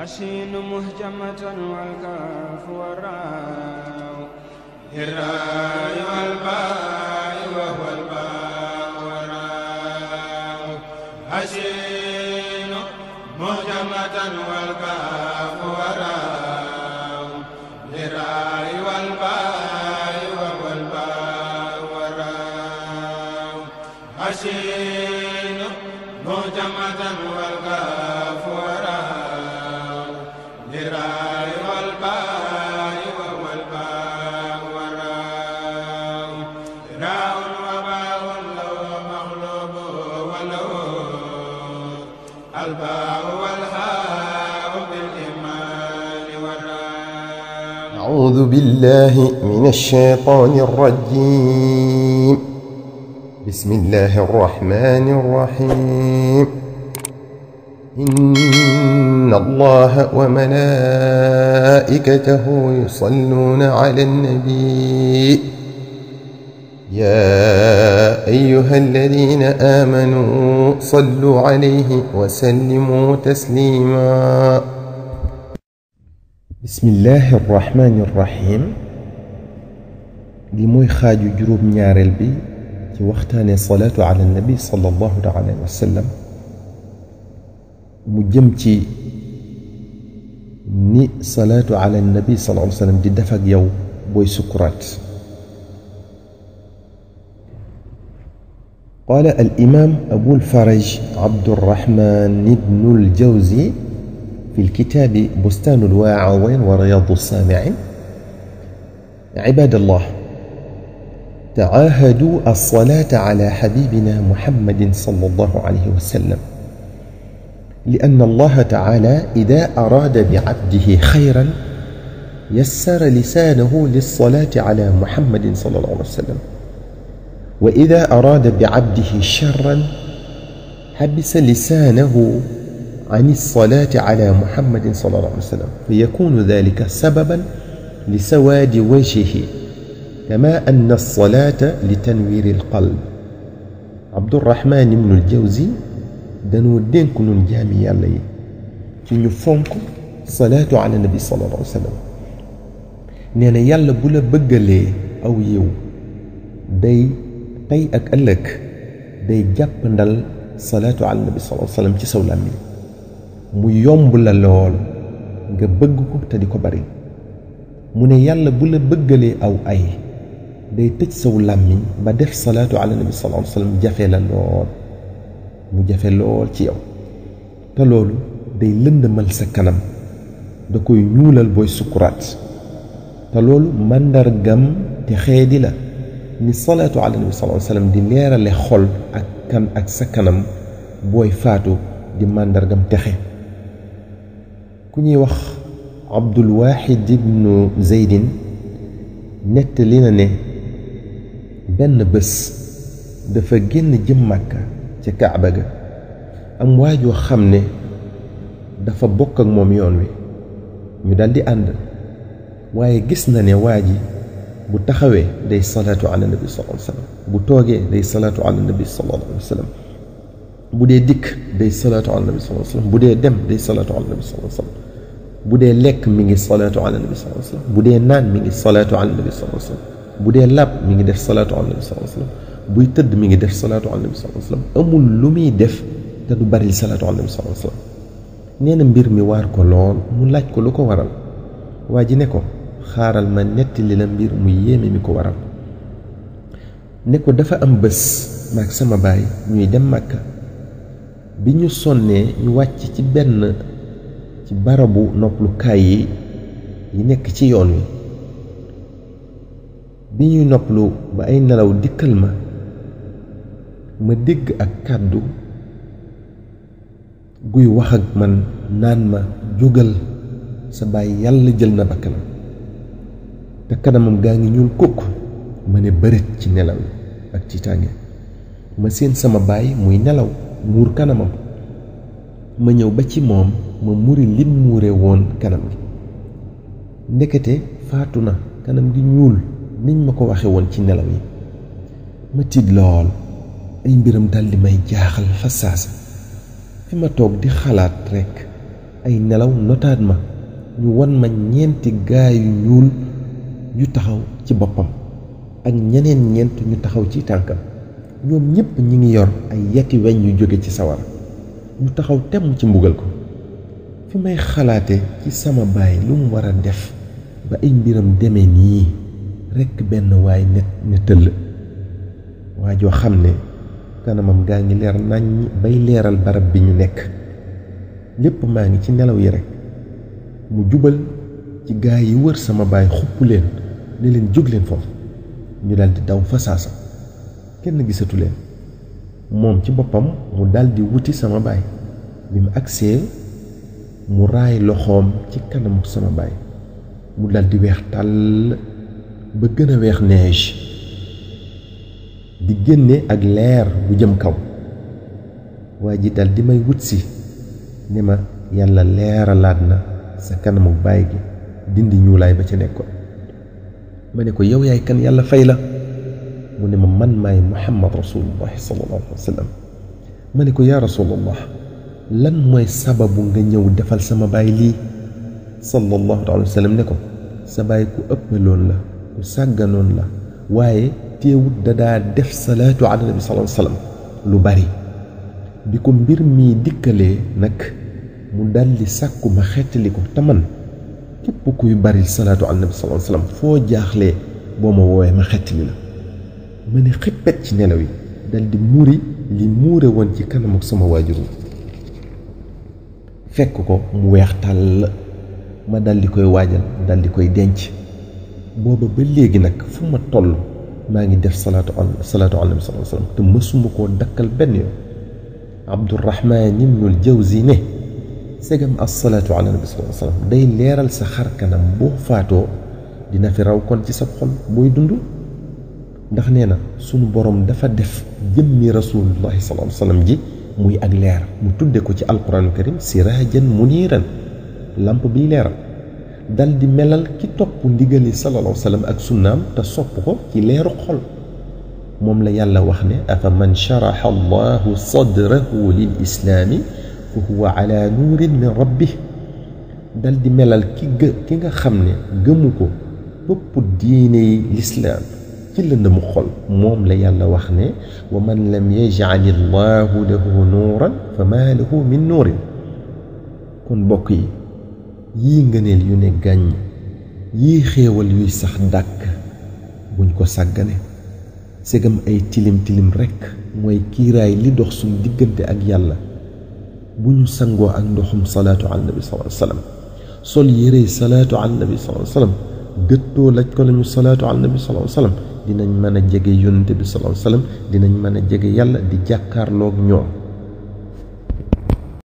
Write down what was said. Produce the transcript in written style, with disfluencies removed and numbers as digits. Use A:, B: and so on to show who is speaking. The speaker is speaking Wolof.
A: أشين مهجمة والكاف والراء الراء والباء وهو الباء والراء أشين مهجمة والكاف والراء الراء والباء وهو الباء والراء أشين مهجمة والكاف والراء الراء والباء وهو الباء والراء راء وباء له مغلوب وله الباء والهاء بالإيمان والراء.
B: أعوذ بالله من الشيطان الرجيم. بسم الله الرحمن الرحيم. إن الله وملائكته يصلون على النبي يا أيها الذين آمنوا صلوا عليه وسلموا تسليما. بسم الله الرحمن الرحيم. li mooy xaaju juróom ñaareel bi ci waxtaane salaatu ala nabi sallallahu alayhi wa sallam mu jëm ci ni salaatu ala nabi sallallahu alayhi wa sallam di def ak yow booy sukuraat. qaala al imaam abul faraj abdurrahman ibnul jawzi fi lkitaabi bustaanul waa'iziin wa riyaadu saami'iin. cibaadallah تعاهدوا الصلاة على حبيبنا محمد صلى الله عليه وسلم لأن الله تعالى إذا أراد بعبده خيرا يسر لسانه للصلاة على محمد صلى الله عليه وسلم وإذا أراد بعبده شرا حبس لسانه عن الصلاة على محمد صلى الله عليه وسلم فيكون ذلك سببا لسواد وجهه كما أن الصلاة لتنوير القلب. عبد الرحمن بن الجوزي danoo dénk nun jaami yàlla yi ci ñu fonk salaatu ala nabi sallallahu alayhi wa sallam. nee na yàlla bu la bëggalee aw yiw day tey ak ëllëg day jàppandal salaatu ala nabi sallallahu alayhi wa sallam ci saw làmmiñ mu yomb la lool nga bëgg ko te di ko bari. mu ne yàlla bu la bëggalee aw ay day tëj saw làmmiñ ba def salaatu ala nabi sallallahu alayhi wa sallam jafe la lool mu jafe lool ci yow te loolu day lëndëmal sa kanam da koy ñuulal booy sukuraat te loolu màndargam te xeedi la ni salaatu ala nabi sallallahu alayhi wa sallam di leerale xol ak sa kanam booy faatu di màndargam texe. ku ñuy wax Abdul Wahid ibnu Zeydin nettali na ne benn bés dafa génn jëm Màkka ca Kaaba ga am waajoo xam ne dafa bokk ak moom yoon wi ñu daldi ànd waaye gis na ne waa ji bu taxawee day salaatu ala nabi sallallahu alayhi wa sallam bu toogee day salaatu ala nabi sallallahu alayhi wa sallam bu dee dikk day salaatu ala nabi sallallahu alayhi wa sallam bu dee dem day salaatu ala nabi sallallahu alayhi wa sallam bu dee lekk mi ngi salaatu ala nabi sallallahu alayhi wa sallam bu dee naan mi ngi salaatu ala nabi sallallahu alayhi wa sallam bu dee làpp mi ngi def salaatu ala nabi sallallahu alayhi wa sallam buy tëdd mi ngi def salaatu ala nabi sallallahu alayhi wa sallam amul lu muy def te du bari salaatu ala nabi sallallahu alayhi wa sallam. nee na mbir mi waar ko lool mu laaj ko lu ko waral waa ji ne ko xaaral ma nettali la mbir mu yéeme mi ko waral. ne ko dafa am bés maag sama baay ñuy dem Màkka bi ñu sonnee ñu wàcc ci barabu noppalukaay yi nekk ci yoon wi bi ñuy noppalu ba ay nelaw dikkal ma dégg ak kàddu guy wax ak man naan ma jógal sa baay yàlla jël na bakkanam te kanamam gaa ngi ñuul kukk. ma ne bëreet ci nelaw yi ak tiitaange ma seen sama baay muy nelaw muur kanamam ma ñëw ba ci moom ma muri lim muure woon kanam gi ndekete faatu na kanam gi ñuul niñ ma ko waxe woon ci nelaw yi. ma tiit lool ay mbiram daldi may jaaxal fa saasa fi ma toog di xalaat rekk ay nelaw notaat ma ñu won ma ñeenti gaay yu ñuul yu taxaw ci boppam ak ñeneen ñeent ñu taxaw ci tànkam ñoom ñépp ñi ngi yor ay yati weñ yu jóge ci sawara ñu taxaw temm ci mbugal ko fi may xalaate ci sama baay lu mu war a def ba ay mbiram demee nii rekk benn waay ne tëll waa joo xam ne kanamam gaa ngi leer naññ bay leeral barab bi ñu nekk lépp maa ngi ci nelaw yi rekk mu jubal ci gaa yi wër sama baay xupp leen ne leen jóg leen foofu ñu daldi daw fa saasa kenn gisatu leen moom ci boppam mu daldi wuti sama baay bi mu agsee mu raay loxoom ci kanamu sama baay mu daldi weex tàll ba gën a weex neige di génne ak leer bu jëm kaw waa ji daldi may wut si ne ma yàlla leeralaat na sa kanamu baay gi dindi ñuulaay ba ca nekkoon ma ne ko yow yaay kan yàlla fay la mu ne ma man maay muhammad rasulullah sallallahu alayhi wa sallam ma ne ko yaa rasulullah lan mooy sababu nga ñëw defal sama baay lii sallallahu alayhi wa sallam ne ko sa baay ku ëppaloon la ku sàgganoon la waaye teewut dadaa def salaatu ala nabi sallallahu alayhi wa sallam lu bari bi ko mbir mii dikkalee nag mu daldi sàkku ma xettali ko te man képp kuy bari salaatu ala nabi sallallahu alayhi wa sallam foo jaaxlee boo ma woowee ma xettali la ma ne xippet ci nelaw yi daldi muri li muure woon ci kanamu sama waajur fekk ko mu weex tàll ma daldi koy waajal daldi koy denc booba ba léegi nag fu ma toll maa ngi def salaatu ala nabi sallallahu alayhi wa sallam te mësuma koo dakkal benn yoon Abdurrahman ibnul Jawzi ne segam as-salaatu ala nabi sallallahu alayhi wa sallam day leeral sa xar kanam boo faatoo dina fi raw kon ci sa xol booy dund ndax nee na sunu borom dafa def jëmmi rasulullahi sallallahu alayhi wa sallam ji muy ak leer mu tudde ko ci alquranu karim siraajan muniiran lamp biy leeral dal di melal ki topp ndigali sallallahu alayhi wa sallam ak sunnaam te sopp ko ci leeru xol moom la yàlla wax ne afa man sharaxa allahu sadrahu lil islaami fa huwa ala nuurin min rabbih dal di melal ki nga xam ne gëmu ko topp diine lislaam ci lëndëmu xol moom la yàlla wax ne wa man lam yaj'ali llahu lahu nuuran fa maa lahu min nuurin kon bokk yi yii ngëneel yu ne gàññ yii xéewal yuy sax dàkk buñ ko sàggane segam ay tilim tilim rekk mooy kiiraay li dox suñ diggante ak yàlla bu ñu sangoo ak ndoxum salaatu ala nabi sallallahu alayhi wa sallam sol yére salaatu ala nabi sallallahu alayhi wa sallam gëttoo laj ko lañu salaatu ala nabi sallallahu alayhi wa sallam dinañ mën a jege yonente bi sallallahu alayhi wa sallam dinañ mën a jege yàlla di jàkkaarloog ñoom